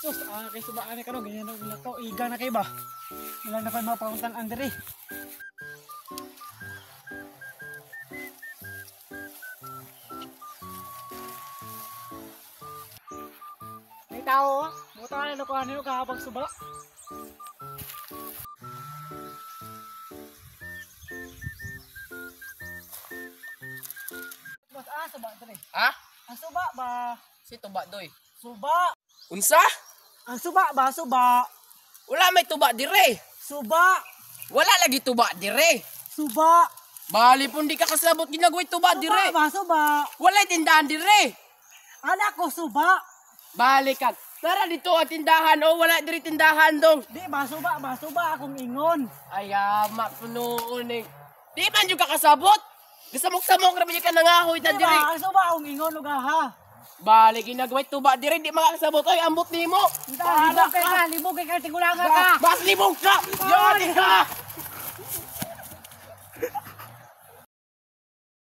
Sus, kay subaan ka no, ganyan na to. Iga na kay ba? Wala na pa mga panguntan Andre. May tao, buta na ano ko ano kahabang suba. Mas suba Andre. Ha? Ang suba ba? Si tuba doy. Suba. Unsa? Ang suba ba? Suba. Wala may tuba dire. Suba. Wala lagi tuba dire. Suba. Bali pun di ka kasabot ginagaway tuba Suba dire. ba? Suba. Wala tindahan dire. Anak ko suba. Bali ka. Tara dito ang tindahan o wala dire tindahan dong. Di ba suba akong ingon. Ay punoon eh. Di man yung kakasabot. Gisamok-samok ra ka nangahoy ta Di dire. ba? Ang suba akong ingon uga ha. Bali ginagaway tuba dire di makakasabot oy ambot nimo. Libog kay ka, tigulaga ka. Bas libog ka. Yun ka.